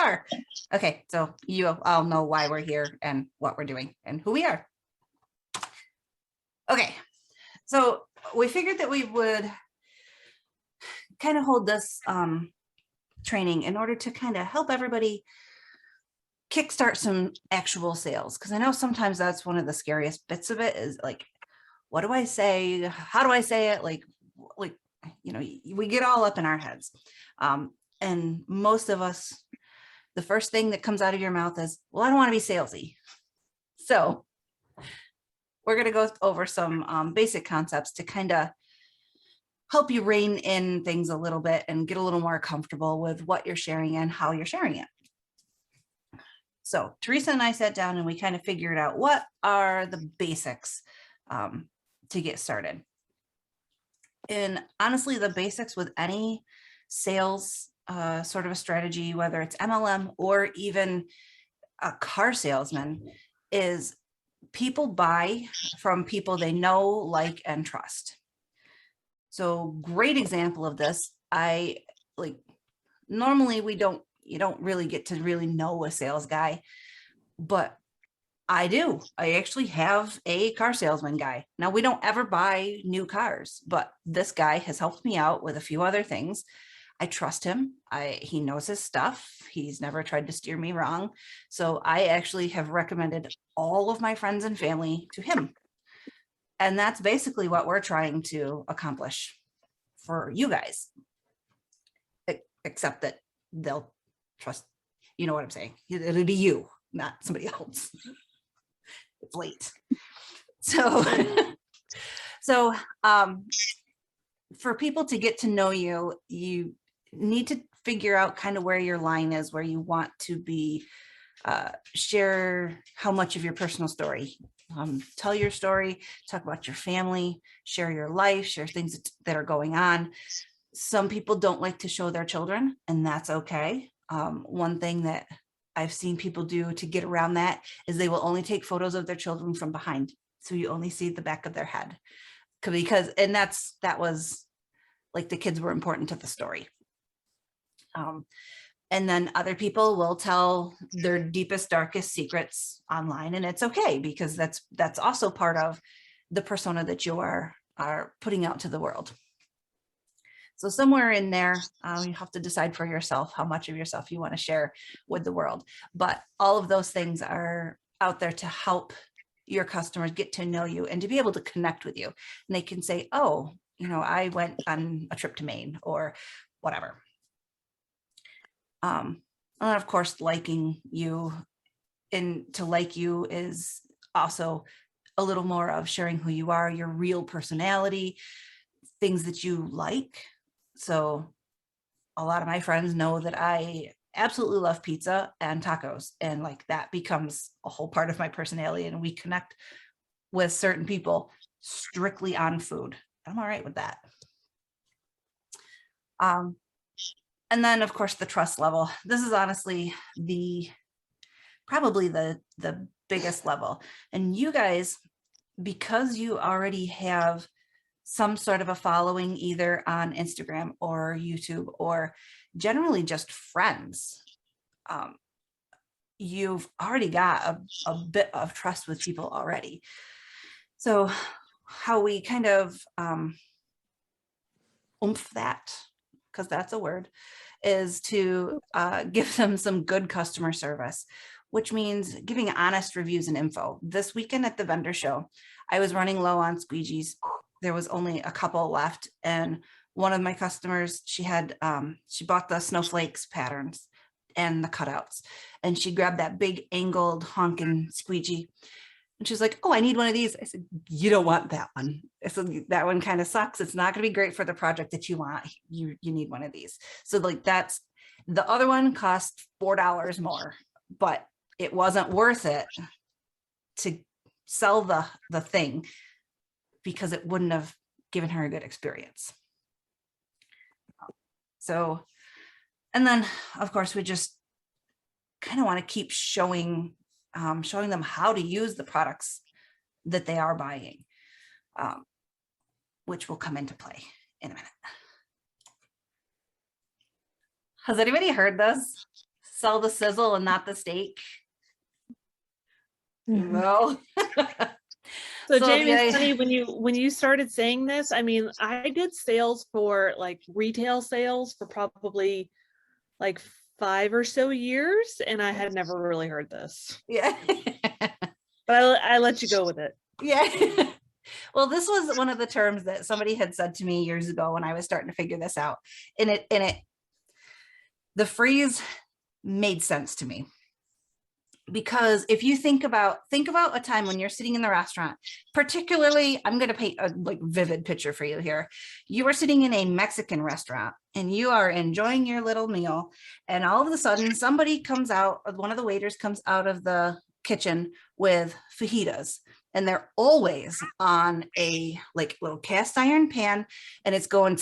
are. Okay, so you all know why we're here and what we're doing and who we are. Okay, so we figured that we would kind of hold this training in order to kind of help everybody kickstart some actual sales. Because I know sometimes that's one of the scariest bits of it is like, what do I say? How do I say it? Like, you know, we get all up in our heads. And most of us, the first thing that comes out of your mouth is, well, I don't want to be salesy. So we're going to go over some basic concepts to kind of help you rein in things a little bit and get a little more comfortable with what you're sharing and how you're sharing it. So Teresa and I sat down and we kind of figured out what are the basics to get started. And honestly, the basics with any sales sort of a strategy, whether it's MLM or even a car salesman, is people buy from people they know, like, and trust. So great example of this. Normally you don't really get to really know a sales guy, but I do. I actually have a car salesman guy. Now we don't ever buy new cars, but this guy has helped me out with a few other things. I trust him. He knows his stuff. He's never tried to steer me wrong. So I actually have recommended all of my friends and family to him. And that's basically what we're trying to accomplish for you guys, except that they'll trust, you know what I'm saying? It'll be you, not somebody else. It's late. So for people to get to know you, you need to figure out kind of where your line is, where you want to be, share how much of your personal story, tell your story, talk about your family, share your life, share things that are going on. Some people don't like to show their children, and that's okay. One thing that I've seen people do to get around that is they will only take photos of their children from behind. So you only see the back of their head and that was like the kids were important to the story. And then other people will tell their deepest, darkest secrets online, and it's okay because that's also part of the persona that you are putting out to the world. So somewhere in there, you have to decide for yourself how much of yourself you want to share with the world. But all of those things are out there to help your customers get to know you and to be able to connect with you. And they can say, oh, you know, I went on a trip to Maine or whatever. And of course, liking you, and to like you is also a little more of sharing who you are, your real personality, things that you like. So a lot of my friends know that I absolutely love pizza and tacos, and like that becomes a whole part of my personality, and we connect with certain people strictly on food. I'm all right with that. And then of course the trust level. This is honestly probably the biggest level. And you guys, because you already have some sort of a following either on Instagram or YouTube or generally just friends, you've already got a bit of trust with people already. So how we kind of oomph that, because that's a word, is to give them some good customer service, which means giving honest reviews and info. This weekend at the vendor show, I was running low on squeegees. There was only a couple left, and one of my customers, she bought the snowflakes patterns and the cutouts, and she grabbed that big angled honking squeegee, and she's like, oh, I need one of these. I said, you don't want that one. I said, that one kind of sucks. It's not going to be great for the project that you want. You need one of these. So like that's, the other one cost $4 more, but it wasn't worth it to sell the thing because it wouldn't have given her a good experience. So, and then of course we just kind of want to keep showing them how to use the products that they are buying, which will come into play in a minute. Has anybody heard this? sell the sizzle and not the steak. Mhm. No. So So Jamie, the- it's funny when you started saying this, I mean, I did sales for like retail sales for probably like 5 or so years, and I had never really heard this. Yeah. But I let you go with it. Yeah. Well, this was one of the terms that somebody had said to me years ago when I was starting to figure this out. And the phrase made sense to me. Because if you think about a time when you're sitting in the restaurant, particularly, I'm going to paint a like vivid picture for you here. You are sitting in a Mexican restaurant and you are enjoying your little meal, and all of a sudden somebody comes out, one of the waiters comes out of the kitchen with fajitas, and they're always on a like little cast iron pan, and it's going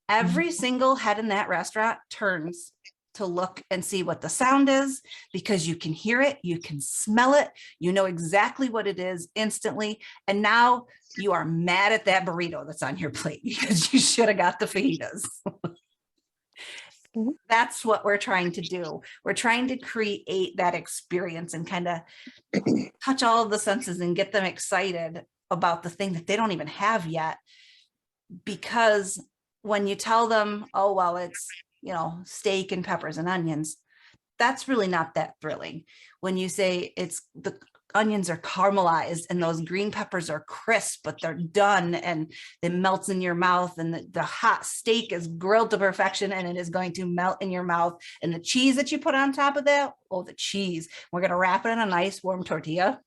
every single head in that restaurant turns to look and see what the sound is, because you can hear it, you can smell it, you know exactly what it is instantly. And now you are mad at that burrito that's on your plate because you should have got the fajitas. That's what we're trying to do. We're trying to create that experience and kind of touch all of the senses and get them excited about the thing that they don't even have yet. Because when you tell them, oh, well, it's, you know, steak and peppers and onions, that's really not that thrilling. When you say it's the onions are caramelized and those green peppers are crisp, but they're done and it melts in your mouth, and the hot steak is grilled to perfection and it is going to melt in your mouth, and the cheese that you put on top of that, oh, the cheese, we're going to wrap it in a nice warm tortilla.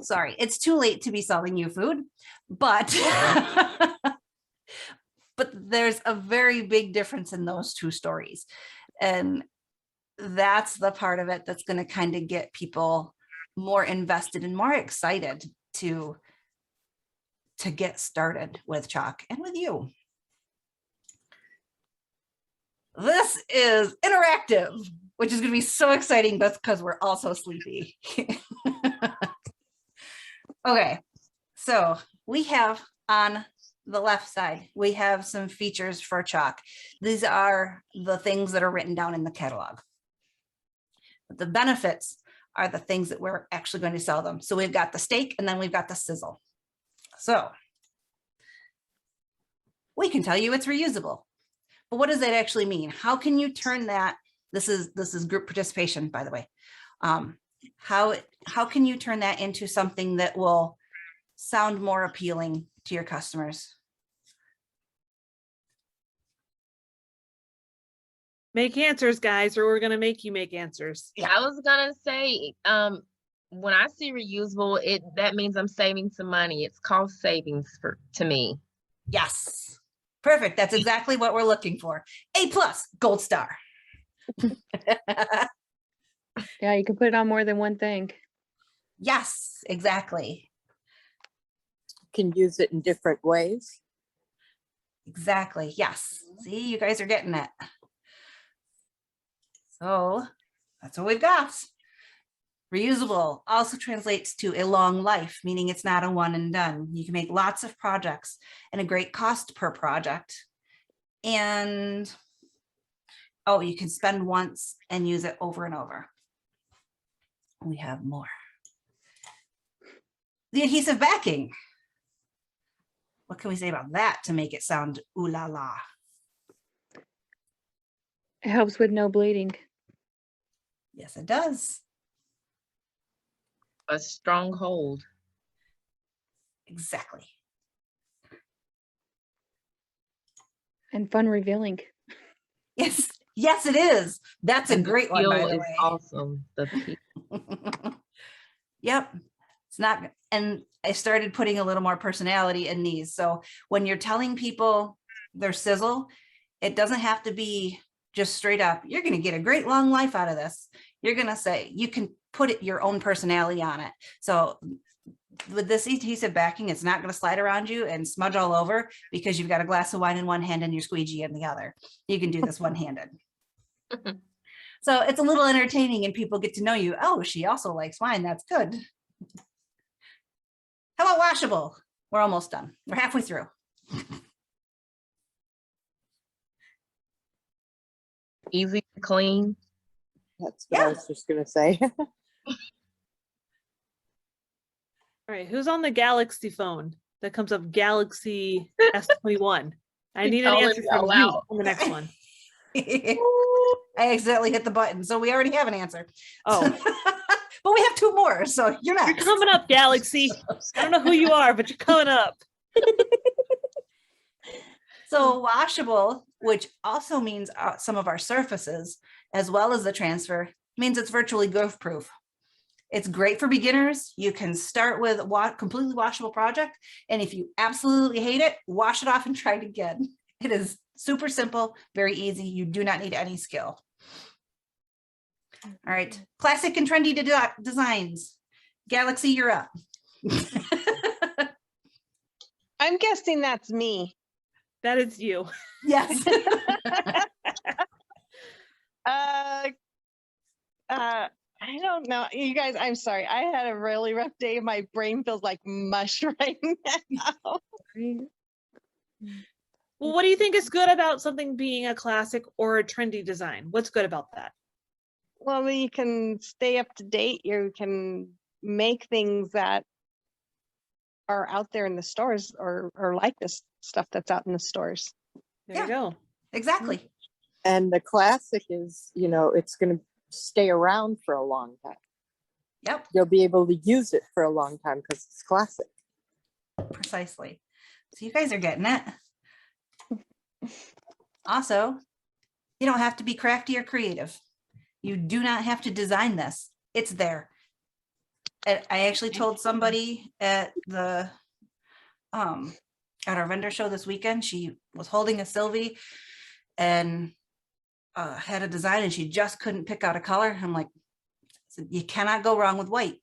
Sorry, it's too late to be selling you food, but but there's a very big difference in those two stories. And that's the part of it that's going to kind of get people more invested and more excited to get started with Chalk and with you. This is interactive, which is going to be so exciting because we're all so sleepy. Okay, so we have on the left side, we have some features for Chalk. These are the things that are written down in the catalog. But the benefits are the things that we're actually going to sell them. So we've got the steak and then we've got the sizzle. So we can tell you it's reusable, but what does that actually mean? How can you turn that? This is group participation, by the way. How can you turn that into something that will sound more appealing to your customers? Make answers, guys, or we're gonna make you make answers. I was gonna say, when I see reusable, that means I'm saving some money. It's cost savings to me. Yes, perfect. That's exactly what we're looking for. A+, gold star. Yeah, you can put it on more than one thing. Yes, exactly. Can use it in different ways. Exactly. Yes. See, you guys are getting it. So that's what we've got. Reusable also translates to a long life, meaning it's not a one and done. You can make lots of projects and a great cost per project. And oh, you can spend once and use it over and over. We have more. The adhesive backing. What can we say about that to make it sound ooh la la? It helps with no bleeding. Yes, it does. A strong hold. Exactly. And fun revealing. Yes, yes, it is. That's a great one, by the Is way. awesome. Yep. It's not, and I started putting a little more personality in these. So when you're telling people their sizzle, it doesn't have to be just straight up, you're going to get a great long life out of this. You're going to say, you can put your own personality on it. So with this adhesive backing, it's not going to slide around you and smudge all over because you've got a glass of wine in one hand and your squeegee in the other. You can do this one-handed. So it's a little entertaining and people get to know you. Oh, she also likes wine. That's good. How about washable? We're almost done. We're halfway through. easy to clean. That's what I Yeah. was just gonna say. All right, who's on the Galaxy phone that comes up Galaxy S21? I need an Calling answer me from out you loud. on the next one. I accidentally hit the button, so we already have an answer. Oh, But we have two more, so you're you're next. coming up, Galaxy. I don't know who you are, but you're coming up. So washable, which also means some of our surfaces, as well as the transfer, means it's virtually growth proof. It's great for beginners. You can start with a completely washable project. And if you absolutely hate it, wash it off and try it again. It is super simple, very easy. You do not need any skill. All right, classic and trendy designs. Galaxy, you're up. I'm guessing that's me. That is you. Yes. I don't know. You guys, I'm sorry. I had a really rough day. My brain feels like mush right now. Well, what do you think is good about something being a classic or a trendy design? What's good about that? Well, you can stay up to date. You can make things that are out there in the stores or like this stuff that's out in the stores. There Yeah. you go. Exactly. And the classic is, it's gonna stay around for a long time. Yep, You'll be able to use it for a long time because it's classic. precisely. So you guys are getting it. Also, you don't have to be crafty or creative. You do not have to design this. It's there. And I actually told somebody at our vendor show this weekend, she was holding a Sylvie and had a design and she just couldn't pick out a color. I'm like, you cannot go wrong with white.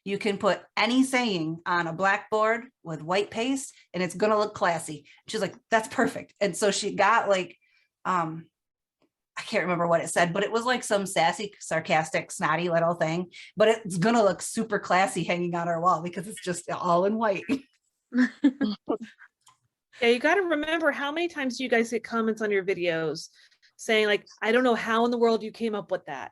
You can put any saying on a blackboard with white paste and it's going to look classy. She's like, that's perfect. And so she got like, I can't remember what it said, but it was like some sassy, sarcastic, snotty little thing, but it's going to look super classy hanging on our wall because it's just all in white. Yeah, you got to remember how many times do you guys get comments on your videos saying like, I don't know how in the world you came up with that.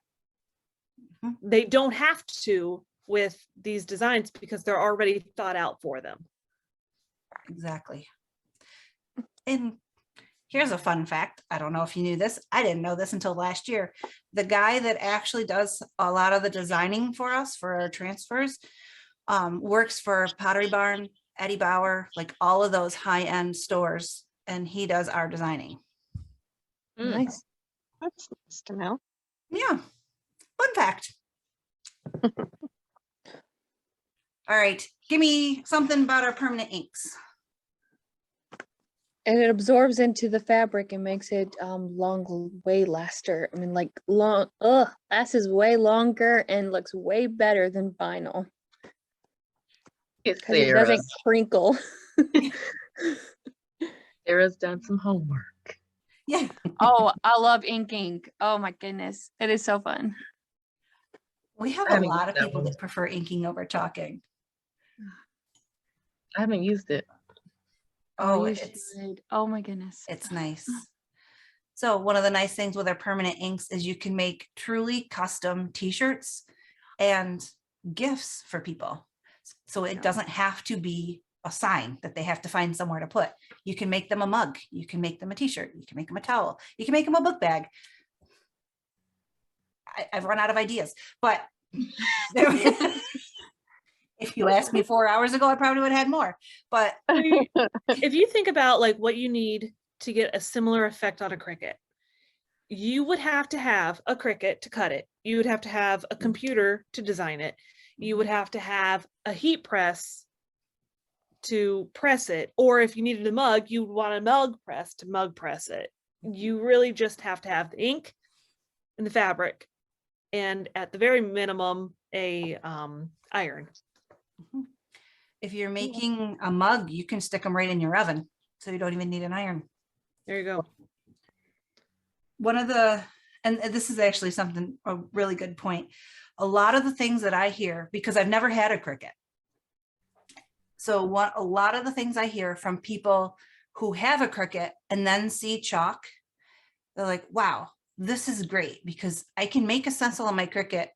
Mhm. They don't have to with these designs because they're already thought out for them. Exactly. And here's a fun fact. I don't know if you knew this. I didn't know this until last year. The guy that actually does a lot of the designing for us for our transfers works for Pottery Barn, Eddie Bauer, like all of those high-end stores. And he does our designing. Mm. Nice. That's nice to know. Yeah. Fun fact. All right. Give me something about our permanent inks. And it absorbs into the fabric and makes it way laster. I mean, like lasts way longer and looks way better than vinyl It's because it doesn't crinkle. Sarah's done some homework. Yeah. Oh, I love inking. Oh my goodness, it is so fun. We have I a haven't lot used of that people one. that prefer inking over chalking. I haven't used it. Oh, you it's should. Oh my goodness. it's nice. So one of the nice things with our permanent inks is you can make truly custom t-shirts and gifts for people. So it Yeah. doesn't have to be a sign that they have to find somewhere to put. You can make them a mug. You can make them a t-shirt. You can make them a towel. You can make them a book bag. I've run out of ideas, but if you asked me 4 hours ago, I probably would have had more, but If you think about like what you need to get a similar effect on a Cricut, you would have to have a Cricut to cut it. You would have to have a computer to design it. You would have to have a heat press to press it. Or if you needed a mug, you would want a mug press to mug press it. You really just have to have the ink and the fabric, and at the very minimum, a iron. if you're making a mug, you can stick them right in your oven. So you don't even need an iron. There you go. One of the, and this is actually something, a really good point. A lot of the things that I hear, because I've never had a Cricut. So a lot of the things I hear from people who have a Cricut and then see chalk, they're like, wow, this is great because I can make a stencil on my Cricut,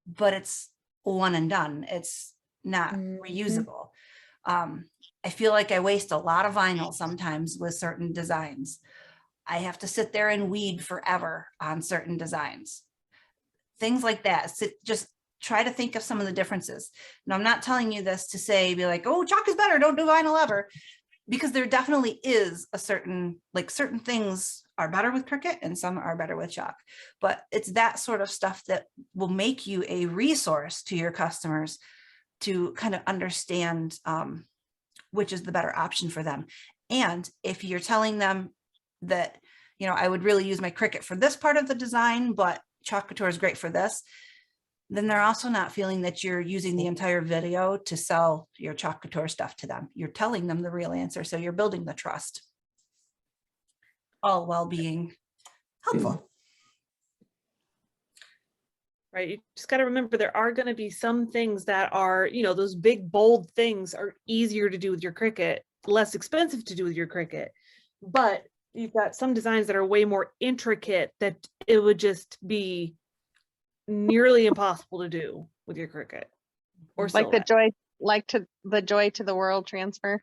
but it's one and done. It's not reusable. I feel like I waste a lot of vinyl sometimes with certain designs. I have to sit there and weed forever on certain designs. Things like that. So just try to think of some of the differences. And I'm not telling you this to say, be like, oh, chalk is better, don't do vinyl ever. Because there definitely is a certain things are better with Cricut and some are better with chalk. But it's that sort of stuff that will make you a resource to your customers to kind of understand which is the better option for them. And if you're telling them that, you know, I would really use my Cricut for this part of the design, but Chalk Couture is great for this, then they're also not feeling that you're using the entire video to sell your Chalk Couture stuff to them. You're telling them the real answer. So you're building the trust, all while being helpful. Right. You just got to remember there are going to be some things that are, you know, those big, bold things are easier to do with your Cricut, less expensive to do with your Cricut. But you've got some designs that are way more intricate that it would just be nearly impossible to do with your Cricut. Or Like the Silhouette. the joy to the world transfer.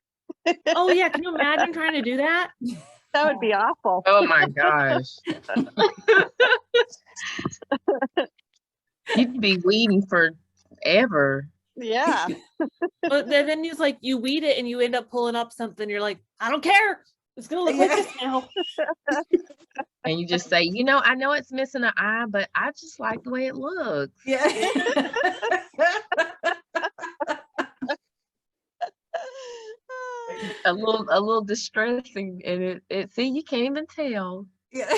Oh yeah, can you imagine trying to do that? That would be awful. Oh my gosh. You'd be weeding forever. Yeah. But then it's like you weed it and you end up pulling up something. You're like, I don't care. It's gonna look like this now. And you just say, you know, I know it's missing an eye, but I just like the way it looks. Yeah. A little distressing, and it see, you can't even tell. Yeah.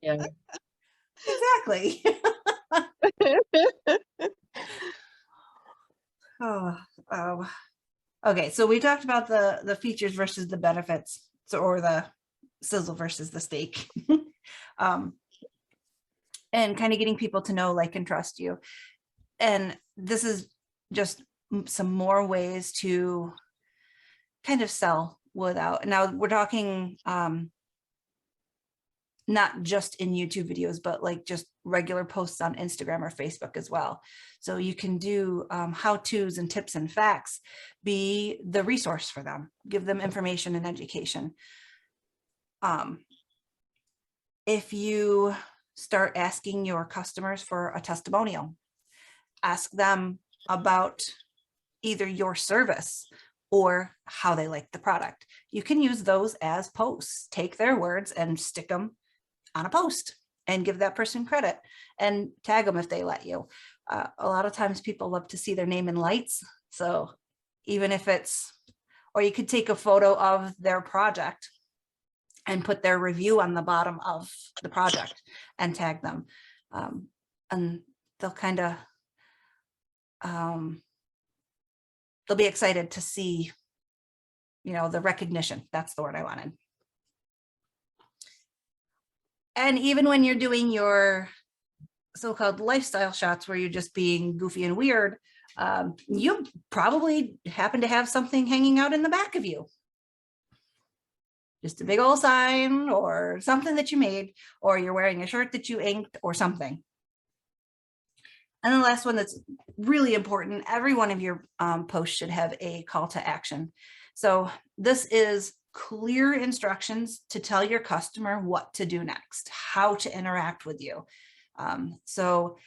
Yeah. Exactly. Oh, okay. So we talked about the features versus the benefits, or the sizzle versus the steak, and kind of getting people to know, like, and trust you. And this is just some more ways to kind of sell without. Now we're talking not just in YouTube videos, but like just regular posts on Instagram or Facebook as well. So you can do how-tos and tips and facts, be the resource for them, give them information and education. If you start asking your customers for a testimonial, ask them about either your service or how they like the product. You can use those as posts. Take their words and stick them on a post and give that person credit and tag them if they let you. A lot of times people love to see their name in lights. So even if it's, or you could take a photo of their project and put their review on the bottom of the project and tag them. And they'll kind of, they'll be excited to see, you know, the recognition. That's the word I wanted. And even when you're doing your so-called lifestyle shots where you're just being goofy and weird, you probably happen to have something hanging out in the back of you. Just a big old sign or something that you made, or you're wearing a shirt that you inked or something. And the last one that's really important, every one of your posts should have a call to action. So this is clear instructions to tell your customer what to do next, how to interact with you. So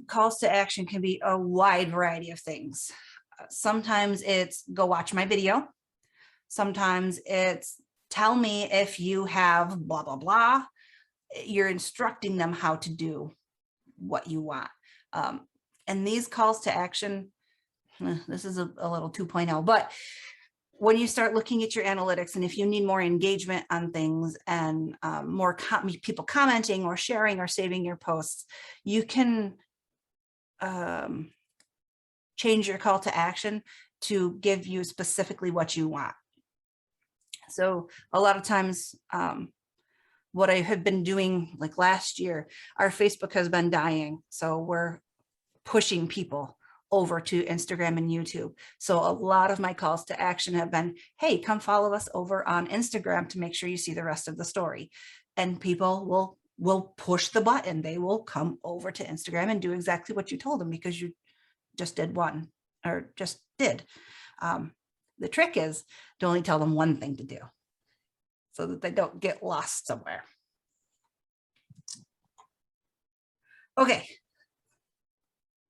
calls to action can be a wide variety of things. Sometimes it's go watch my video. Sometimes it's tell me if you have blah, blah, blah. You're instructing them how to do what you want. And these calls to action, this is a little 2.0, but when you start looking at your analytics, and if you need more engagement on things and more people commenting or sharing or saving your posts, you can change your call to action to give you specifically what you want. So a lot of times, what I have been doing, like last year, our Facebook has been dying. So we're pushing people over to Instagram and YouTube. So a lot of my calls to action have been, hey, come follow us over on Instagram to make sure you see the rest of the story. And people will push the button. They will come over to Instagram and do exactly what you told them because you just did one or just did. The trick is to only tell them one thing to do so that they don't get lost somewhere. Okay.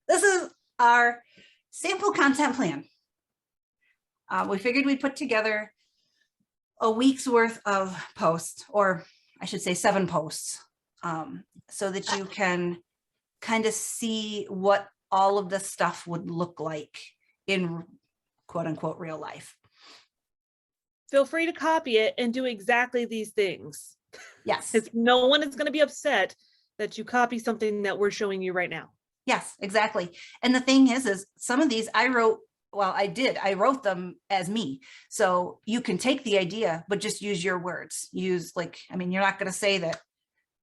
This is our sample content plan. We figured we'd put together a week's worth of posts, or I should say 7 posts, so that you can kind of see what all of this stuff would look like in quote unquote real life. Feel free to copy it and do exactly these things. Yes. Because no one is going to be upset that you copy something that we're showing you right now. Yes, exactly. And the thing is some of these I wrote them as me. So you can take the idea, but just use your words. Use like, I mean, you're not going to say that,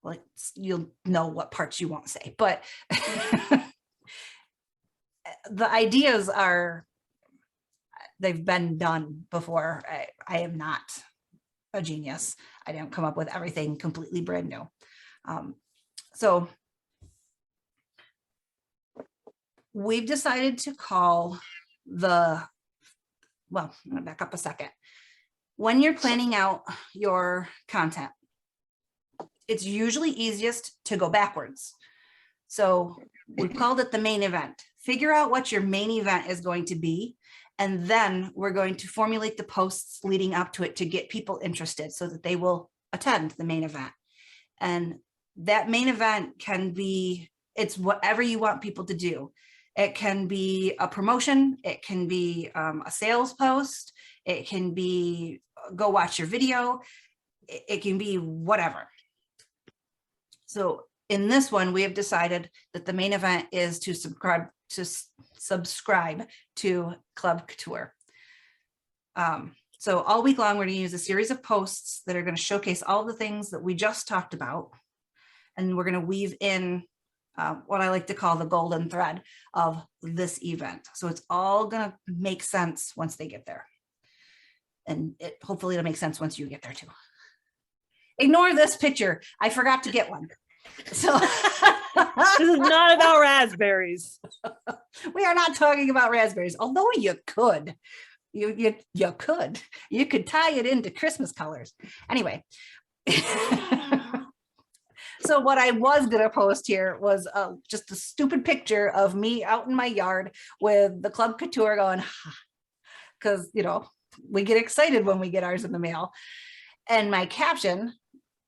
like, you'll know what parts you won't say, but the ideas they've been done before. I am not a genius. I didn't come up with everything completely brand new. So we've decided to call well, I'm gonna back up a second. When you're planning out your content, it's usually easiest to go backwards. So we've called it the main event. Figure out what your main event is going to be. And then we're going to formulate the posts leading up to it to get people interested so that they will attend the main event. And that main event can be, it's whatever you want people to do. It can be a promotion. It can be a sales post. It can be go watch your video. It can be whatever. So in this one, we have decided that the main event is to subscribe to Chalk Couture. So all week long, we're going to use a series of posts that are going to showcase all the things that we just talked about. And we're going to weave in what I like to call the golden thread of this event. So it's all going to make sense once they get there. And hopefully it'll make sense once you get there too. Ignore this picture. I forgot to get one. So This is not about raspberries. we are not talking about raspberries, although you could. You could. You could tie it into Christmas colors. Anyway. So what I was going to post here was just a stupid picture of me out in my yard with the Chalk Couture going, because, you know, we get excited when we get ours in the mail. And my caption,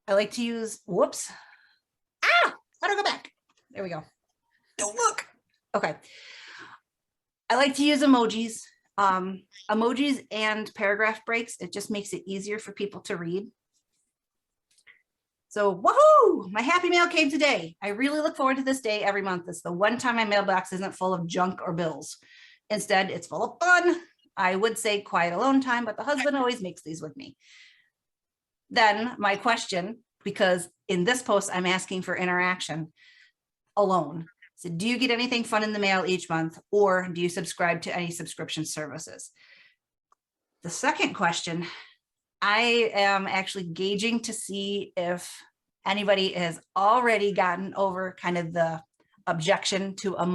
I like to use, whoops. How do I go back? There we go. Don't look. Okay. I like to use emojis. Emojis and paragraph breaks. It just makes it easier for people to read. So, woohoo! My happy mail came today. I really look forward to this day every month. It's the one time my mailbox isn't full of junk or bills. Instead, it's full of fun. I would say quiet alone time, but the husband always makes these with me. Then my question, because in this post, I'm asking for interaction alone. So do you get anything fun in the mail each month, or do you subscribe to any subscription services? The second question, I am actually gauging to see if anybody has already gotten over kind of the objection to a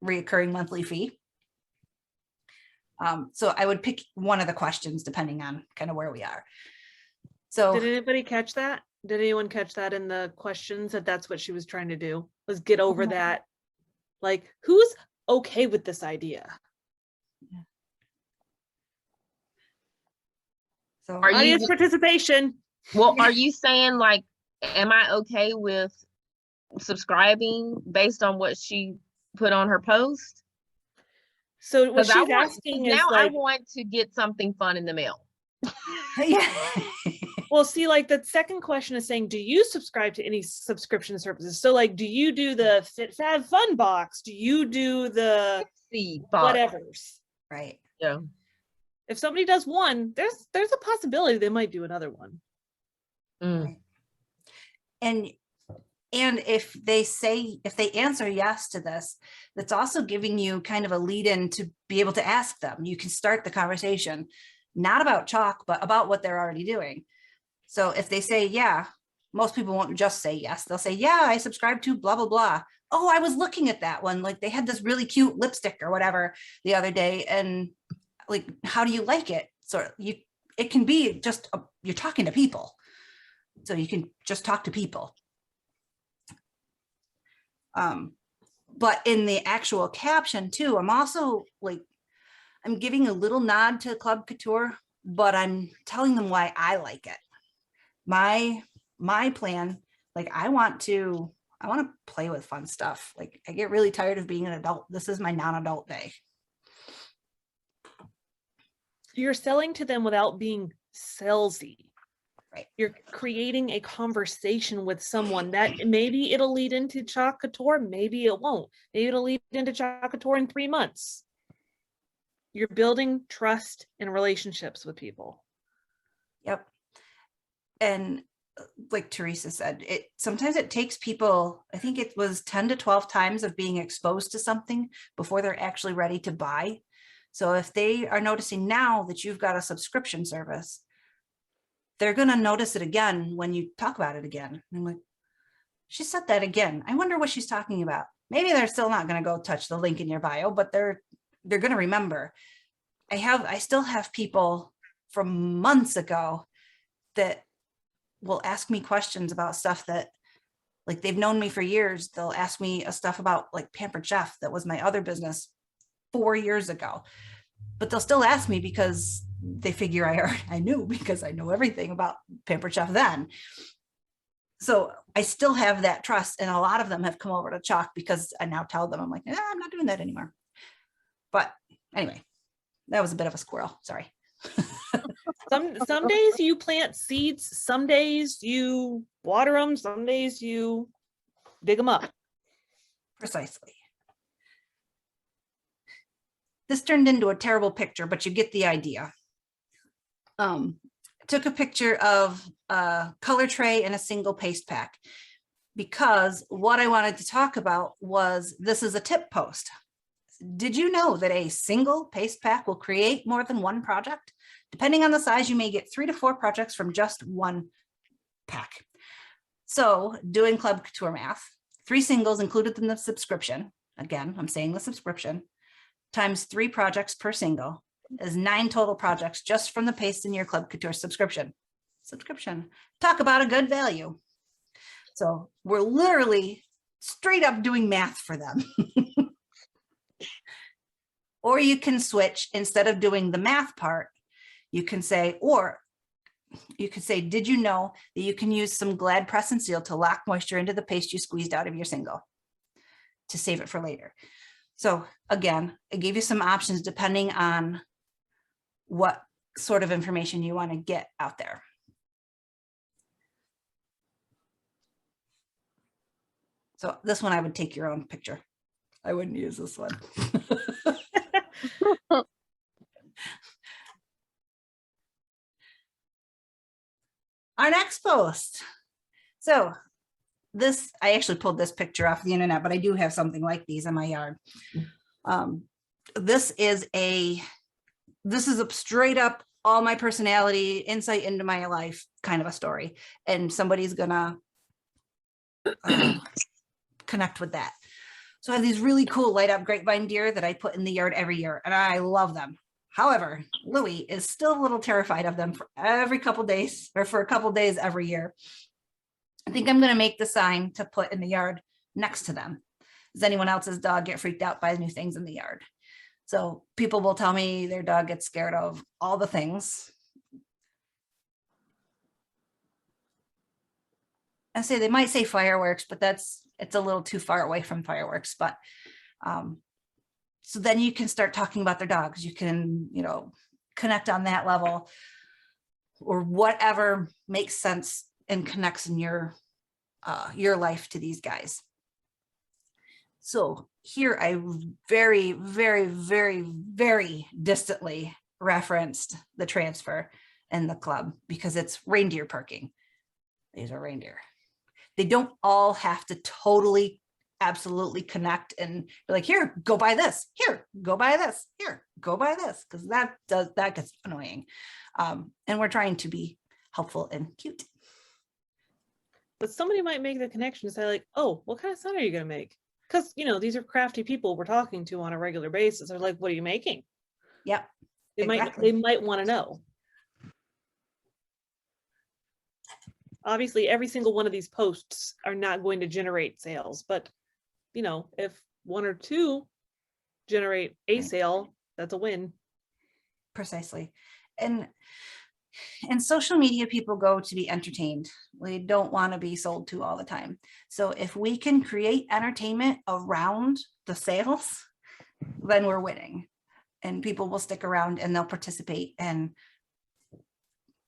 reoccurring monthly fee. So I would pick one of the questions depending on kind of where we are. So Did anybody catch that? Did anyone catch that in the questions, that that's what she was trying to do, was get over that? Like, who's okay with this idea? So Are you- Audience participation. Well, are you saying like, am I okay with subscribing based on what she put on her post? So what 'Cause I she's want- asking is now I like, want to get something fun in the mail. yeah. well, see, like the second question is saying, do you subscribe to any subscription services? So like, do you do the Fit Fab Fun box? Do you do the See, box. whatevers? Right. Yeah. If somebody does one, there's a possibility they might do another one. Mm. And And if they answer yes to this, that's also giving you kind of a lead in to be able to ask them. You can start the conversation, not about chalk, but about what they're already doing. So if they say, yeah, most people won't just say yes. They'll say, yeah, I subscribe to blah, blah, blah. Oh, I was looking at that one. Like they had this really cute lipstick or whatever the other day. And like, how do you like it? So it can be just, you're talking to people. So you can just talk to people. But in the actual caption too, I'm also like, I'm giving a little nod to Club Couture, but I'm telling them why I like it. My plan, like I want to play with fun stuff. Like I get really tired of being an adult. This is my non-adult day. You're selling to them without being salesy. Right. You're creating a conversation with someone that maybe it'll lead into Chalk Couture, maybe it won't. Maybe it'll lead into Chalk Couture in 3 months. You're building trust and relationships with people. Yep. And like Teresa said, sometimes it takes people, I think it was 10 to 12 times of being exposed to something before they're actually ready to buy. So if they are noticing now that you've got a subscription service, they're going to notice it again when you talk about it again. And I'm like, she said that again. I wonder what she's talking about. Maybe they're still not going to go touch the link in your bio, but they're going to remember. I still have people from months ago that will ask me questions about stuff that, like, they've known me for years. They'll ask me stuff about like Pampered Chef. That was my other business 4 years ago, but they'll still ask me because they figure I knew, because I know everything about Pampered Chef then. So I still have that trust, and a lot of them have come over to Chalk because I now tell them, I'm like, I'm not doing that anymore. But anyway, that was a bit of a squirrel. Sorry. Some days you plant seeds, some days you water them, some days you dig them up. Precisely. This turned into a terrible picture, but you get the idea. Took a picture of a color tray and a single paste pack because what I wanted to talk about was, this is a tip post. Did you know that a single paste pack will create more than one project? Depending on the size, you may get 3 to 4 projects from just one pack. So doing Club Couture math, 3 singles included in the subscription. Again, I'm saying the subscription times 3 projects per single is 9 total projects just from the paste in your Club Couture subscription. Talk about a good value. So we're literally straight up doing math for them. Or you can switch, instead of doing the math part, you can say, did you know that you can use some Glad press and seal to lock moisture into the paste you squeezed out of your single to save it for later? So again, I gave you some options depending on what sort of information you want to get out there. So this one, I would take your own picture. I wouldn't use this one. Our next post. So this, I actually pulled this picture off the internet, but I do have something like these in my yard. This is a straight up all my personality, insight into my life kind of a story. And somebody's gonna connect with that. So I have these really cool light up grapevine deer that I put in the yard every year, and I love them. However, Louie is still a little terrified of them for a couple days every year. I think I'm going to make the sign to put in the yard next to them. Does anyone else's dog get freaked out by new things in the yard? So people will tell me their dog gets scared of all the things. I say they might say fireworks, but it's a little too far away from fireworks. But so then you can start talking about their dogs. You can, connect on that level, or whatever makes sense and connects in your life to these guys. So here I very, very, very, very distantly referenced the transfer and the club because it's reindeer parking. These are reindeer. They don't all have to totally, absolutely connect and be like, here, go buy this, here, go buy this, here, go buy this, because that gets annoying. And we're trying to be helpful and cute. But somebody might make the connection and say like, oh, what kind of sign are you going to make? Because, you know, these are crafty people we're talking to on a regular basis. They're like, what are you making? Yep. They Exactly. might want to know. Obviously, every single one of these posts are not going to generate sales, but you know, if 1 or 2 generate a Right. sale, that's a win. Precisely. And social media people go to be entertained. We don't want to be sold to all the time. So if we can create entertainment around the sales, then we're winning. And people will stick around and they'll participate in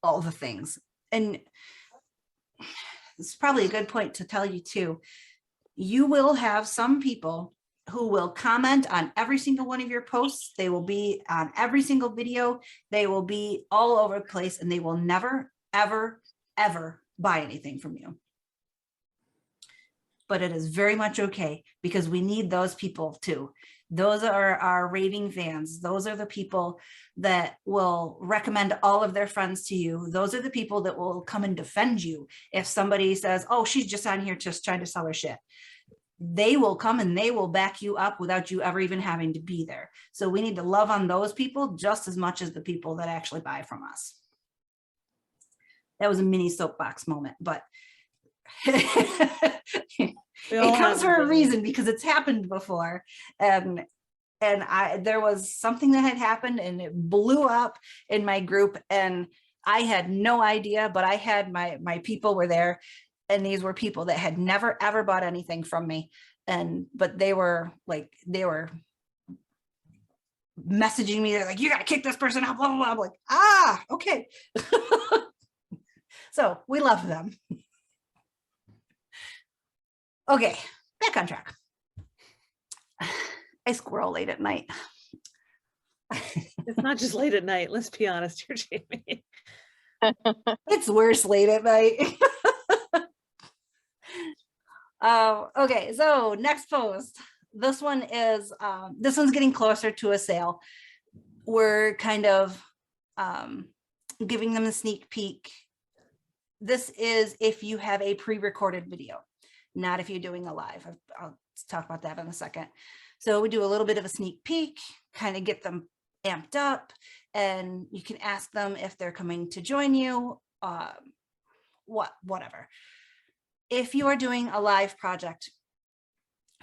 all the things. And it's probably a good point to tell you too. You will have some people who will comment on every single one of your posts. They will be on every single video. They will be all over the place, and they will never, ever, ever buy anything from you. But it is very much okay, because we need those people too. Those are our raving fans. Those are the people that will recommend all of their friends to you. Those are the people that will come and defend you. If somebody says, oh, she's just on here just trying to sell her shit, they will come and they will back you up without you ever even having to be there. So we need to love on those people just as much as the people that actually buy from us. That was a mini soapbox moment, but it comes for a reason, because it's happened before. And there was something that had happened and it blew up in my group, and I had no idea, but I had my people were there, and these were people that had never ever bought anything from me. But they were messaging me. They're like, you got to kick this person out, blah, blah, blah. I'm like, ah, okay. So we love them. Okay, back on track. I squirrel late at night. It's not just late at night. Let's be honest here, Jamie. It's worse late at night. Okay, so next post. This one is this one's getting closer to a sale. We're kind of giving them a sneak peek. This is if you have a pre-recorded video, not if you're doing a live. I'll talk about that in a second. So we do a little bit of a sneak peek, kind of get them amped up, and you can ask them if they're coming to join you, whatever. If you are doing a live project,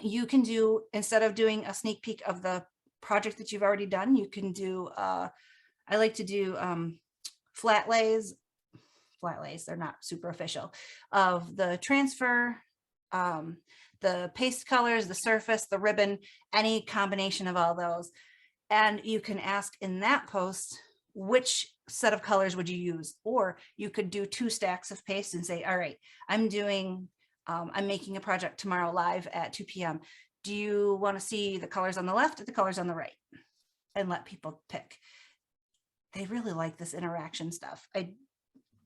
you can do, instead of doing a sneak peek of the project that you've already done, you can do, I like to do flat lays, they're not super official, of the transfer, the paste colors, the surface, the ribbon, any combination of all those. And you can ask in that post, which set of colors would you use? Or you could do 2 stacks of paste and say, all right, I'm making a project tomorrow live at 2 p.m. Do you want to see the colors on the left or the colors on the right? And let people pick. They really like this interaction stuff.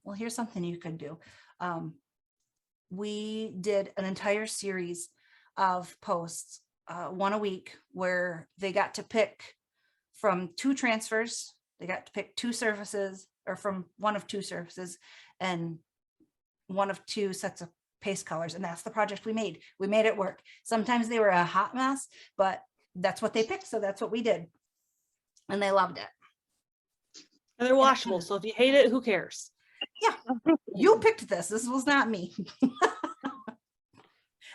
Well, here's something you could do. We did an entire series of posts, 1 a week, where they got to pick from 2 transfers. They got to pick 2 surfaces, or from 1 of 2 surfaces, and 1 of 2 sets of paste colors. And that's the project we made. We made it work. Sometimes they were a hot mess, but that's what they picked. So that's what we did. And they loved it. And they're washable. So if you hate it, who cares? Yeah, you picked this. This was not me.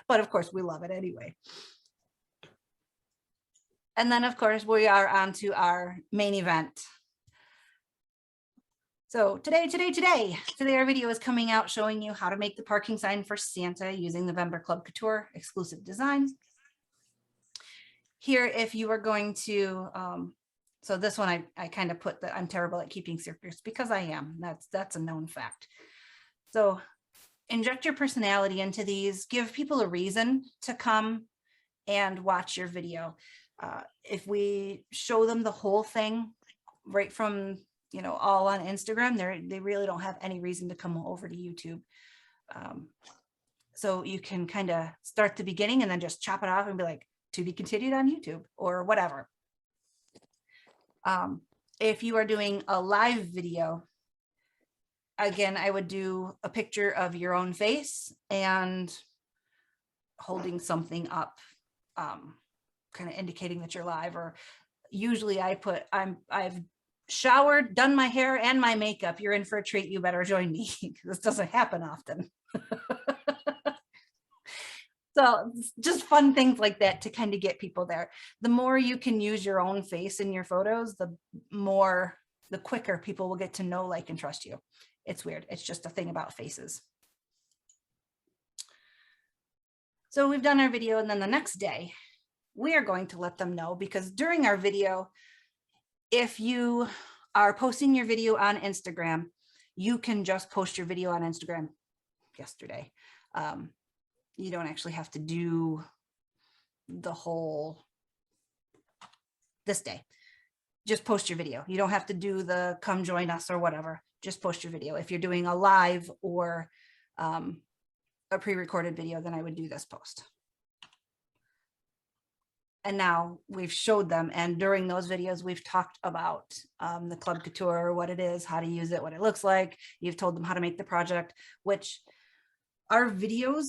But of course, we love it anyway. And then, of course, we are on to our main event. So today our video is coming out showing you how to make the parking sign for Santa using November Chalk Couture exclusive designs. Here, if you are going to, so this one, I kind of put that I'm terrible at keeping secrets, because I am. That's a known fact. So inject your personality into these. Give people a reason to come and watch your video. If we show them the whole thing right from, all on Instagram, they really don't have any reason to come over to YouTube. So you can kind of start the beginning and then just chop it off and be like, to be continued on YouTube or whatever. If you are doing a live video, again, I would do a picture of your own face and holding something up, kind of indicating that you're live. Or usually I put, I've showered, done my hair and my makeup. You're in for a treat. You better join me. This doesn't happen often. So just fun things like that to kind of get people there. The more you can use your own face in your photos, the quicker people will get to know, like, and trust you. It's weird. It's just a thing about faces. So we've done our video, and then the next day we are going to let them know, because during our video, if you are posting your video on Instagram, you can just post your video on Instagram yesterday. You don't actually have to do the whole this day. Just post your video. You don't have to do the come join us or whatever. Just post your video. If you're doing a live or a pre-recorded video, then I would do this post. And now we've showed them, and during those videos we've talked about the Club Couture, what it is, how to use it, what it looks like. You've told them how to make the project, which our videos,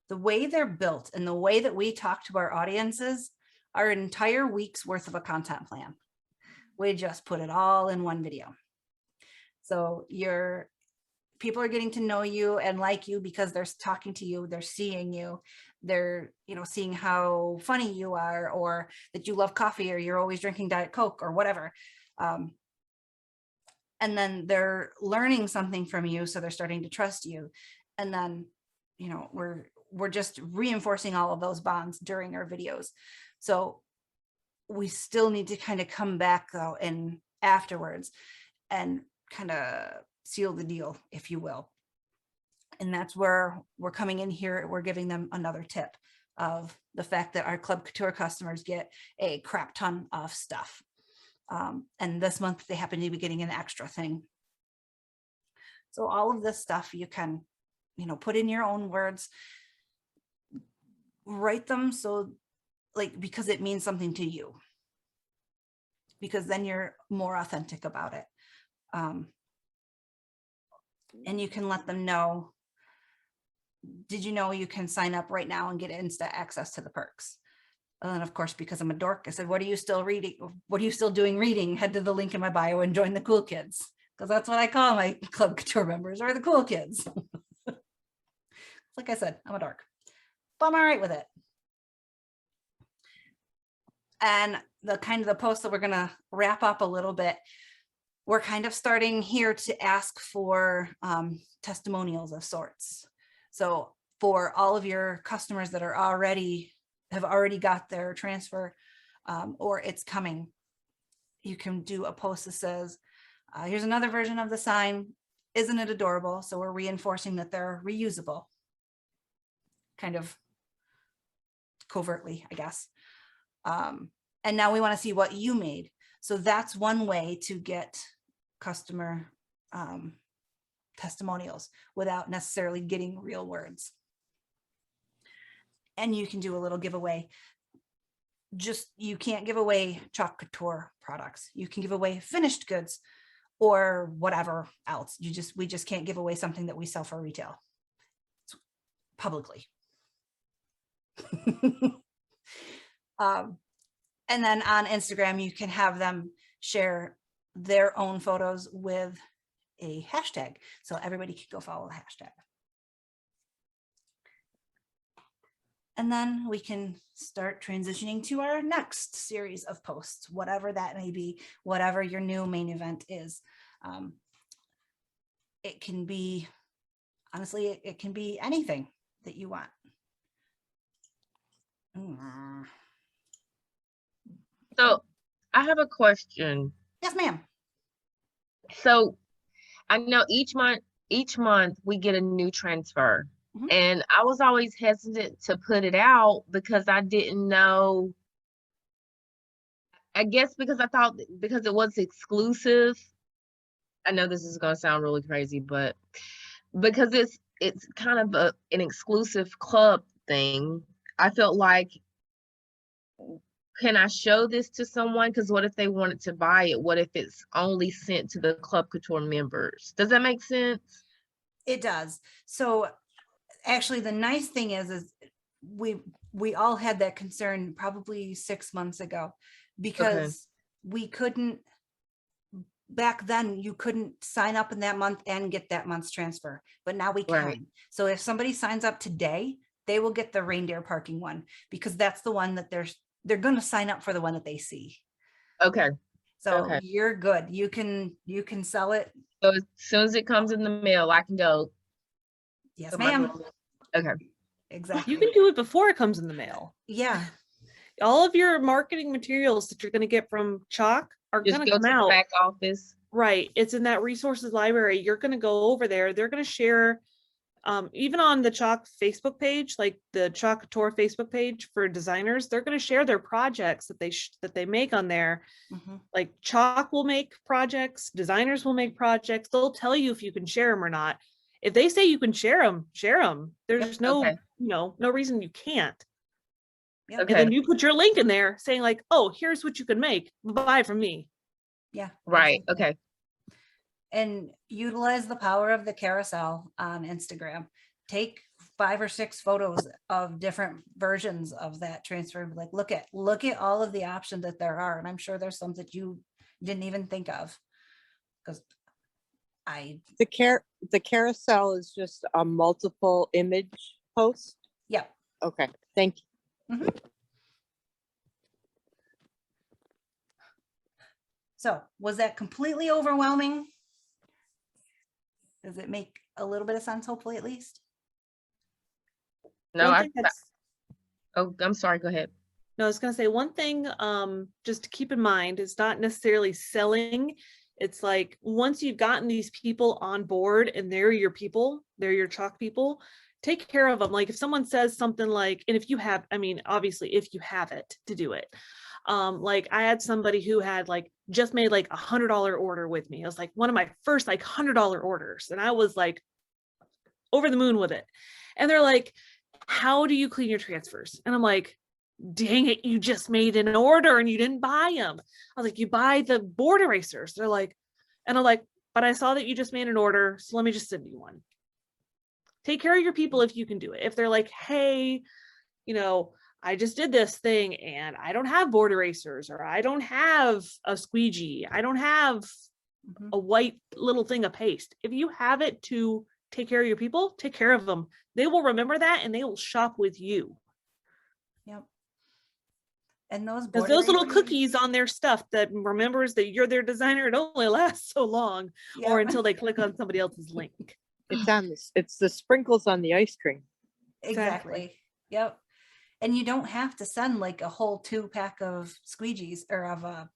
the way they're built and the way that we talk to our audiences, our entire week's worth of a content plan. We just put it all in one video. So people are getting to know you and like you because they're talking to you, they're seeing you, they're, seeing how funny you are, or that you love coffee, or you're always drinking Diet Coke or whatever. And then they're learning something from you, so they're starting to trust you. And then, we're just reinforcing all of those bonds during our videos. So we still need to kind of come back though and afterwards and kind of seal the deal, if you will. And that's where we're coming in here. We're giving them another tip of the fact that our Club Couture customers get a crap ton of stuff. And this month they happen to be getting an extra thing. So all of this stuff you can, put in your own words, write them so, because it means something to you, because then you're more authentic about it. And you can let them know, did you know you can sign up right now and get instant access to the perks? And then of course, because I'm a dork, I said, what are you still reading? What are you still doing reading? Head to the link in my bio and join the cool kids. Because that's what I call my Club Couture members, or the cool kids. Like I said, I'm a dork, but I'm all right with it. And the post that we're going to wrap up a little bit, we're kind of starting here to ask for testimonials of sorts. So for all of your customers that are have already got their transfer, or it's coming, you can do a post that says, here's another version of the sign. Isn't it adorable? So we're reinforcing that they're reusable, kind of covertly, I guess. And now we want to see what you made. So that's one way to get customer testimonials without necessarily getting real words. And you can do a little giveaway. You can't give away Chalk Couture products. You can give away finished goods or whatever else. We just can't give away something that we sell for retail publicly. And then on Instagram, you can have them share their own photos with a hashtag. So everybody can go follow the hashtag. And then we can start transitioning to our next series of posts, whatever that may be, whatever your new main event is. It can be, honestly, it can be anything that you want. So I have a question. Yes, ma'am. So I know each month we get a new transfer. Mhm. And I was always hesitant to put it out because I didn't know, I guess because I thought because it was exclusive, I know this is gonna sound really crazy, but because it's kind of an exclusive club thing, I felt like, can I show this to someone? Because what if they wanted to buy it? What if it's only sent to the Club Couture members? Does that make sense? It does. So actually the nice thing is we all had that concern probably 6 months ago, because we couldn't, back then you couldn't sign up in that month and get that month's transfer, but now we can. Right. So if somebody signs up today, they will get the reindeer parking one, because that's the one that they're going to sign up for, the one that they see. Okay. So Okay. you're good. You can sell it. So as soon as it comes in the mail, I can go. Yes, to my ma'am. normal- Okay. Exactly. You can do it before it comes in the mail. Yeah. All of your marketing materials that you're going to get from Chalk are Just going to go come to the out. back office. Right. It's in that resources library. You're going to go over there. They're going to share, even on the Chalk Facebook page, like the Chalk Couture Facebook page for designers, they're going to share their projects that they make on there. Mhm. Like Chalk will make projects, designers will make projects. They'll tell you if you can share them or not. If they say you can share them, share them. There's no, Okay. no reason you can't. Yep. Okay. And then you put your link in there saying like, oh, here's what you can make. Buy from me. Yeah. Right. exactly. Okay. And utilize the power of the carousel on Instagram. Take 5 or 6 photos of different versions of that transfer. Like, look at all of the options that there are. And I'm sure there's some that you didn't even think of. Because The carousel is just a multiple image post. yeah. Okay, thank you. So was that completely overwhelming? Does it make a little bit of sense, hopefully, at least? No, One thing that's, oh, I'm sorry. Go ahead. no, I was gonna say one thing, just to keep in mind, is not necessarily selling. It's like, once you've gotten these people on board and they're your people, they're your Chalk people, take care of them. Like if someone says something like, and if you have, I mean, obviously if you have it to do it. Like I had somebody who had like just made like $100 order with me. It was like one of my first like $100 orders. And I was like over the moon with it. And they're like, how do you clean your transfers? And I'm like, dang it, you just made an order and you didn't buy them. I was like, you buy the board erasers. They're like, and I'm like, but I saw that you just made an order, so let me just send you one. Take care of your people if you can do it. If they're like, hey, you know, I just did this thing and I don't have board erasers, or I don't have a squeegee, I don't have a white little thing of paste. If you have it to take care of your people, take care of them. They will remember that and they will shop with you. Yep. And those Because board those little erasers- cookies on their stuff that remembers that you're their designer, it only lasts so long, or Yep. until they click on somebody else's link. It's on this. It's the sprinkles on the ice cream. Exactly. Yep. And you don't have to send like a whole 2-pack of squeegees or of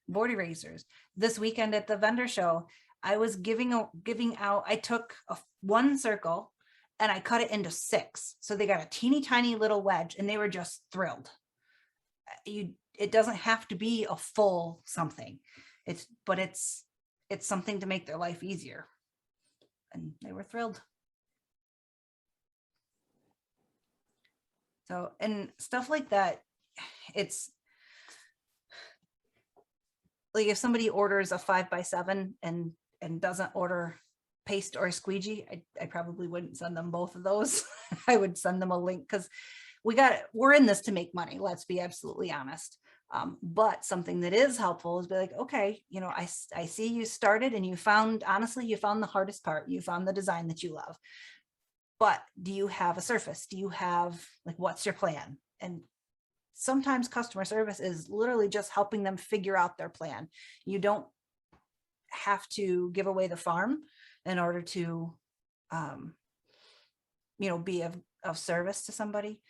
board erasers. This weekend at the vendor show, I was giving out, I took one circle and I cut it into 6. So they got a teeny tiny little wedge and they were just thrilled. It doesn't have to be a full something. It's something to make their life easier. And they were thrilled. So, and stuff like that, it's like if somebody orders a 5x7 and doesn't order paste or a squeegee, I probably wouldn't send them both of those. I would send them a link, because we're in this to make money. Let's be absolutely honest. But something that is helpful is be like, okay, you know, I see you started and you found the hardest part. You found the design that you love. But do you have a surface? Do you have, like, what's your plan? And sometimes customer service is literally just helping them figure out their plan. You don't have to give away the farm in order to, be of service to somebody.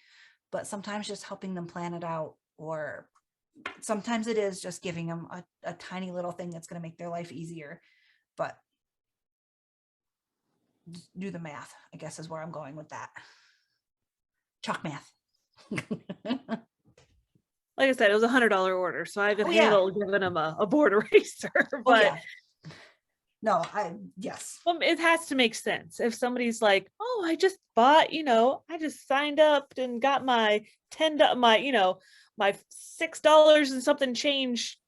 But sometimes just helping them plan it out, or sometimes it is just giving them a tiny little thing that's going to make their life easier. But do the math, I guess, is where I'm going with that. Chalk math. Like I said, it was $100 order, so I could Oh, yeah. handle giving them a board eraser. Oh, But yeah. No, yes. Well, it has to make sense. If somebody's like, oh, I just bought, I just signed up and got my my $6 and something change,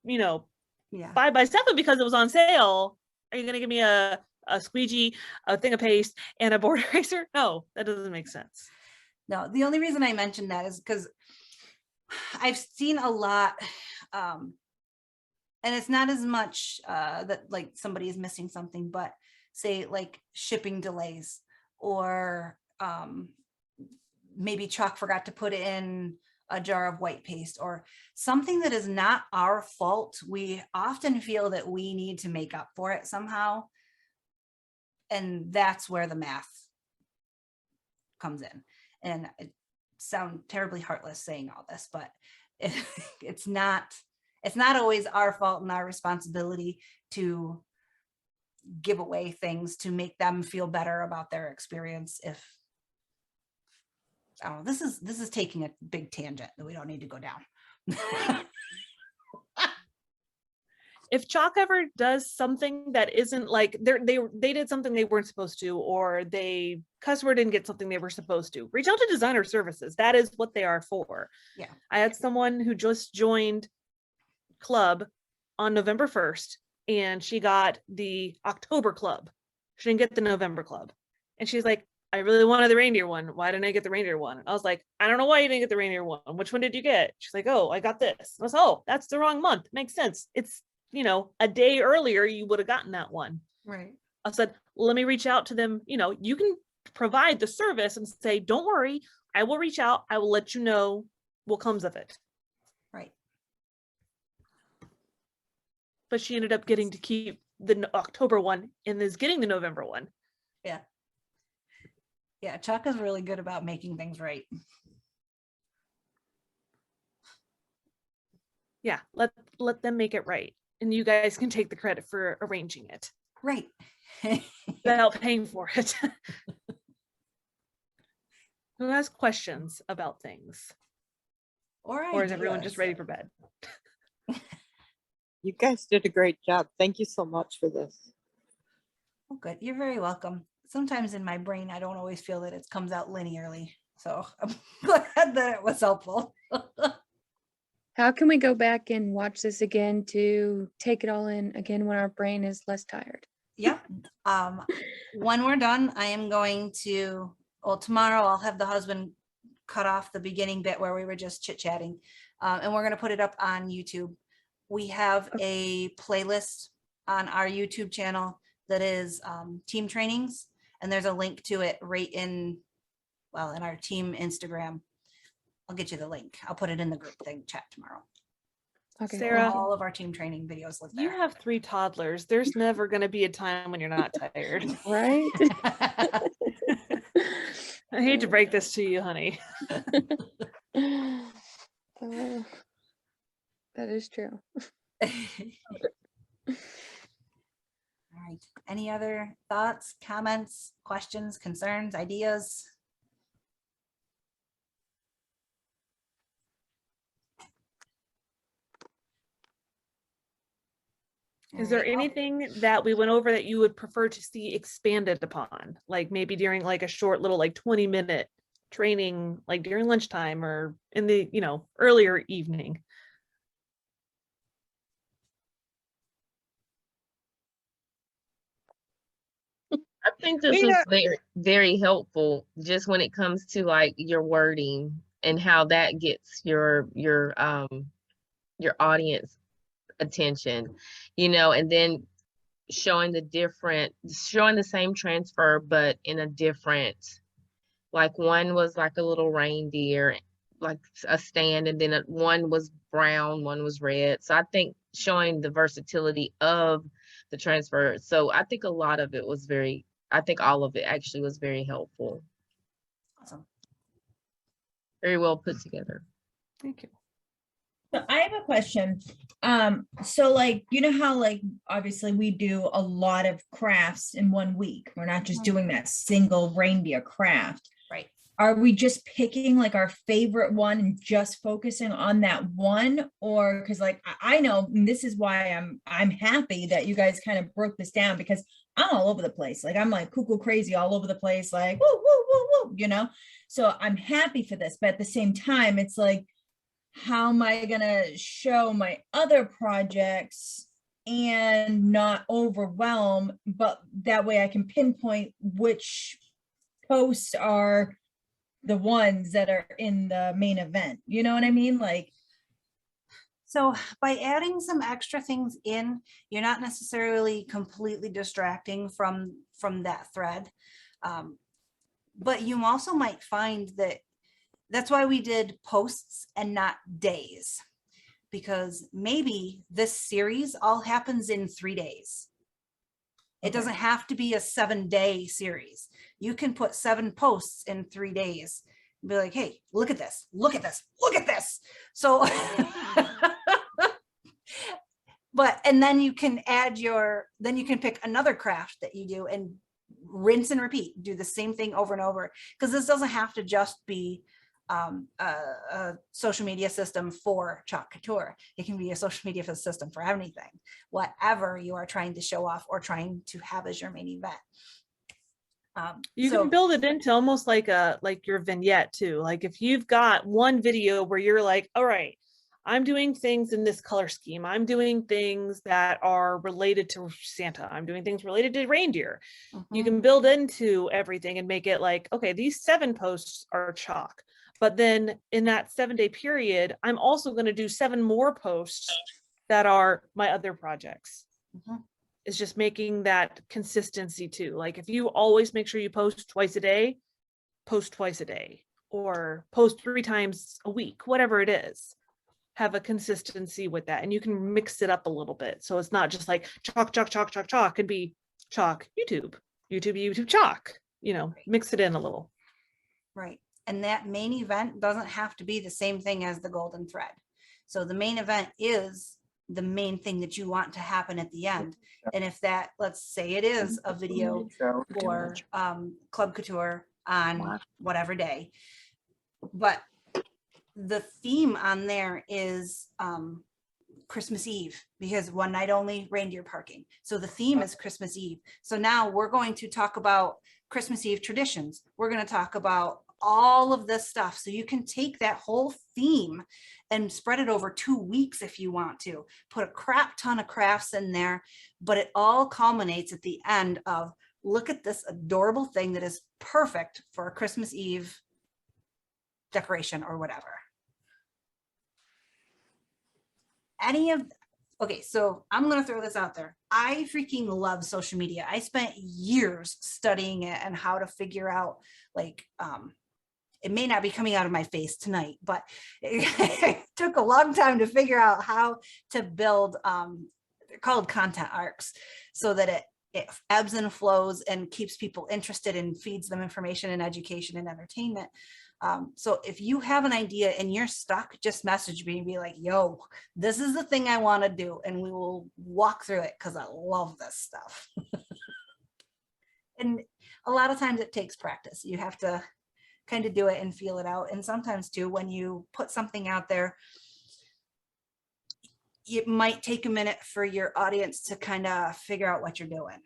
Yeah. 5x7 because it was on sale. Are you gonna give me a squeegee, a thing of paste, and a board eraser? No, that doesn't make sense. No, the only reason I mentioned that is because I've seen a lot, and it's not as much that like somebody is missing something, but say like shipping delays, or maybe Chalk forgot to put in a jar of white paste, or something that is not our fault. We often feel that we need to make up for it somehow. And that's where the math comes in. And it sounds terribly heartless saying all this, but it's not always our fault and our responsibility to give away things to make them feel better about their experience. If I don't know, this is taking a big tangent that we don't need to go down. If Chalk ever does something that isn't like they did something they weren't supposed to, or customer didn't get something they were supposed to, reach out to designer services. That is what they are for. Yeah. I had someone who just joined club on November 1st, and she got the October club. She didn't get the November club. And she's like, I really wanted the reindeer one. Why didn't I get the reindeer one? I was like, I don't know why you didn't get the reindeer one. Which one did you get? She's like, oh, I got this. I was, oh, that's the wrong month. Makes sense. It's, a day earlier, you would have gotten that one. Right. I said, let me reach out to them. You can provide the service and say, don't worry, I will reach out. I will let you know what comes of it. Right. But she ended up getting to keep the October one and is getting the November one. Yeah. Yeah. Chalk is really good about making things right. Yeah. Let them make it right. And you guys can take the credit for arranging it. Right. Without paying for it. Who has questions about things? Or is everyone just ready for bed? You guys did a great job. Thank you so much for this. Oh, good. You're very welcome. Sometimes in my brain, I don't always feel that it comes out linearly. So I'm glad that it was helpful. How can we go back and watch this again to take it all in again when our brain is less tired? Yep. When we're done, I am going to, tomorrow I'll have the husband cut off the beginning bit where we were just chit-chatting, and we're going to put it up on YouTube. We have a playlist on our YouTube channel that is team trainings, and there's a link to it right in our team Instagram. I'll get you the link. I'll put it in the group thing chat tomorrow. Okay, Sarah, All of our team training videos live there. you have 3 toddlers. There's never going to be a time when you're not tired. right? I hate to break this to you, honey. That is true. All right. Any other thoughts, comments, questions, concerns, ideas? Is there anything that we went over that you would prefer to see expanded upon? Like maybe during like a short little 20-minute training, like during lunchtime or in the, earlier evening? I think this is very, very helpful just when it comes to like your wording and how that gets your audience attention, and then showing the same transfer, but in a different, like one was like a little reindeer, like a stand, and then one was brown, one was red. So I think showing the versatility of the transfer. So I think all of it actually was very helpful. Awesome. Very well put together. Thank you. So I have a question. So how obviously we do a lot of crafts in one week. We're not just doing that single reindeer craft. Right. are we just picking like our favorite one and just focusing on that one? Or because like I know, and this is why I'm happy that you guys kind of broke this down, because I'm all over the place. Like I'm like cuckoo crazy all over the place, like woo, woo, woo, woo, you know? So I'm happy for this, but at the same time, it's like, how am I gonna show my other projects and not overwhelm, but that way I can pinpoint which posts are the ones that are in the main event. You know what I mean? Like, So by adding some extra things in, you're not necessarily completely distracting from that thread. But you also might find that that's why we did posts and not days, because maybe this series all happens in 3 days. It doesn't have to be a 7-day series. You can put 7 posts in 3 days and be like, hey, look at this, look at this, look at this. So, but, and then you can add then you can pick another craft that you do and rinse and repeat, do the same thing over and over. Because this doesn't have to just be a social media system for Chalk Couture. It can be a social media system for anything, whatever you are trying to show off or trying to have as your main event. You So can build it into almost like your vignette too. Like if you've got one video where you're like, all right, I'm doing things in this color scheme. I'm doing things that are related to Santa. I'm doing things related to reindeer. You can build into everything and make it like, okay, these 7 posts are chalk. But then in that 7-day period, I'm also going to do 7 more posts that are my other projects. It's just making that consistency too. Like if you always make sure you post twice a day, post twice a day, or post 3 times a week, whatever it is. Have a consistency with that, and you can mix it up a little bit. So it's not just like chalk, chalk, chalk, chalk, chalk. Could be chalk, YouTube, chalk, you know, mix it in a little. right. And that main event doesn't have to be the same thing as the golden thread. So the main event is the main thing that you want to happen at the end. And if that, let's say it is a video for Club Couture on whatever day, but the theme on there is Christmas Eve, because one night only reindeer parking. So the theme is Christmas Eve. So now we're going to talk about Christmas Eve traditions. We're going to talk about all of this stuff. So you can take that whole theme and spread it over 2 weeks if you want to. Put a crap ton of crafts in there, but it all culminates at the end of, look at this adorable thing that is perfect for a Christmas Eve decoration or whatever. Okay, so I'm going to throw this out there. I freaking love social media. I spent years studying it and how to figure out, like, it may not be coming out of my face tonight, but it took a long time to figure out how to build, they're called content arcs, so that it ebbs and flows and keeps people interested and feeds them information and education and entertainment. So if you have an idea and you're stuck, just message me and be like, yo, this is the thing I want to do. And we will walk through it, because I love this stuff. And a lot of times it takes practice. You have to kind of do it and feel it out. And sometimes too, when you put something out there, it might take a minute for your audience to kind of figure out what you're doing,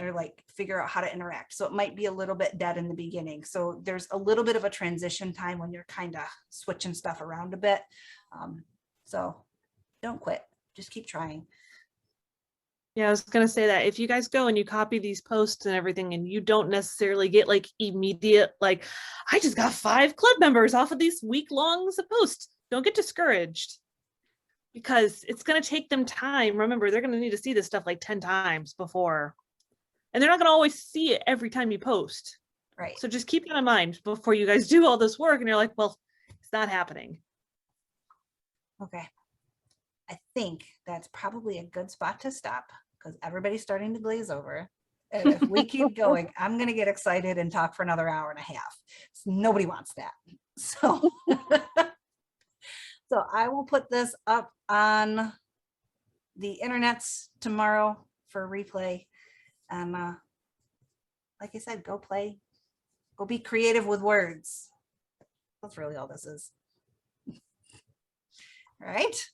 or like figure out how to interact. So it might be a little bit dead in the beginning. So there's a little bit of a transition time when you're kind of switching stuff around a bit. So don't quit, just keep trying. Yeah, I was going to say that if you guys go and you copy these posts and everything, and you don't necessarily get like immediate, like, I just got 5 club members off of these week-longs of posts, don't get discouraged, because it's going to take them time. Remember, they're going to need to see this stuff like 10 times before, and they're not going to always see it every time you post. Right. So just keep that in mind before you guys do all this work and you're like, well, it's not happening. Okay. I think that's probably a good spot to stop, because everybody's starting to glaze over. And if we keep going, I'm going to get excited and talk for another hour and a half. So nobody wants that. So, so I will put this up on the internets tomorrow for replay. And like I said, go play, go be creative with words. That's really all this is. All right.